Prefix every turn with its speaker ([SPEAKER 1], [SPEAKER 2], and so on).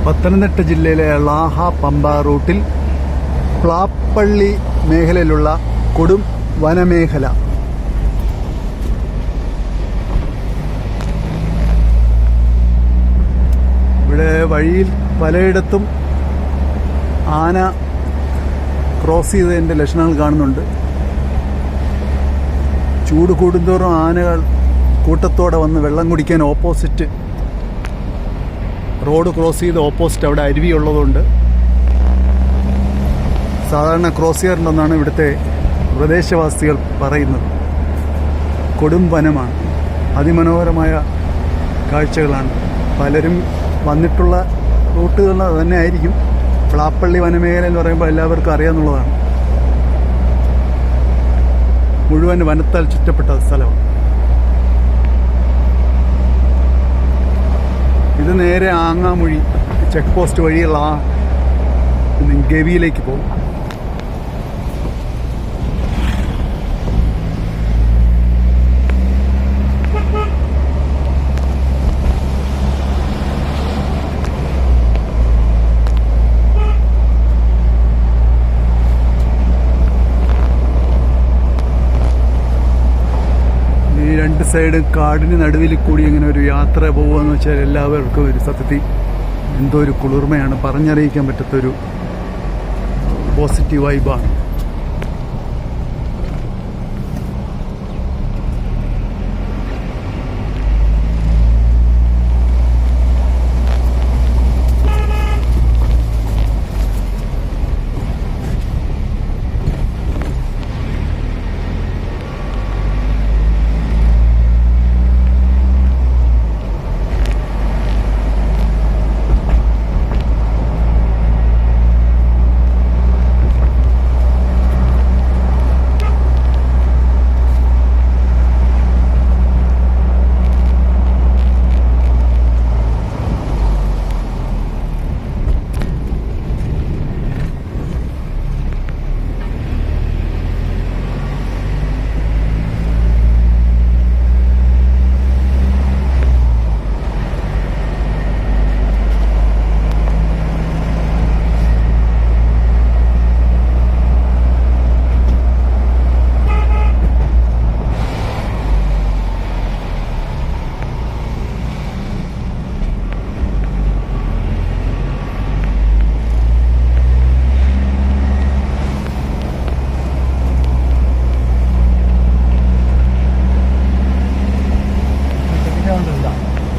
[SPEAKER 1] പത്തനംതിട്ട ജില്ലയിലെ ളാഹ പമ്പ റൂട്ടിൽ പ്ലാപ്പള്ളി മേഖലയിലുള്ള കൊടും വനമേഖല. ഇവിടെ വഴിയിൽ പലയിടത്തും ആന ക്രോസ് ചെയ്തതിൻ്റെ ലക്ഷണങ്ങൾ കാണുന്നുണ്ട്. ചൂട് കൂടുന്തോറും ആനകൾ കൂട്ടത്തോടെ വന്ന് വെള്ളം കുടിക്കാൻ ഓപ്പോസിറ്റ് റോഡ് ക്രോസ് ചെയ്ത് ഓപ്പോസിറ്റ് അവിടെ അരുവി ഉള്ളതുകൊണ്ട് സാധാരണ ക്രോസ് ചെയ്യാറുണ്ടെന്നാണ് ഇവിടുത്തെ പ്രദേശവാസികൾ പറയുന്നത്. കൊടും വനമാണ്, അതിമനോഹരമായ കാഴ്ചകളാണ്. പലരും വന്നിട്ടുള്ള റൂട്ടുകൾ തന്നെ ആയിരിക്കും. പ്ലാപ്പള്ളി വനമേഖല എന്ന് പറയുമ്പോൾ എല്ലാവർക്കും അറിയാമെന്നുള്ളതാണ്. മുഴുവൻ വനത്താൽ ചുറ്റപ്പെട്ട സ്ഥലമാണ്. ഇത് നേരെ ആങ്ങാമൊഴി ചെക്ക് പോസ്റ്റ് വഴിയുള്ള ഗവിയിലേക്ക് പോകും. രണ്ട് സൈഡ് കാടിന് നടുവിൽ കൂടി ഇങ്ങനെ ഒരു യാത്ര പോകുകയെന്ന് വെച്ചാൽ എല്ലാവർക്കും ഒരു സത്യത്തിൽ എന്തോ ഒരു കുളിർമയാണ്, പറഞ്ഞറിയിക്കാൻ പറ്റാത്തൊരു പോസിറ്റീവ് വൈബാണ്.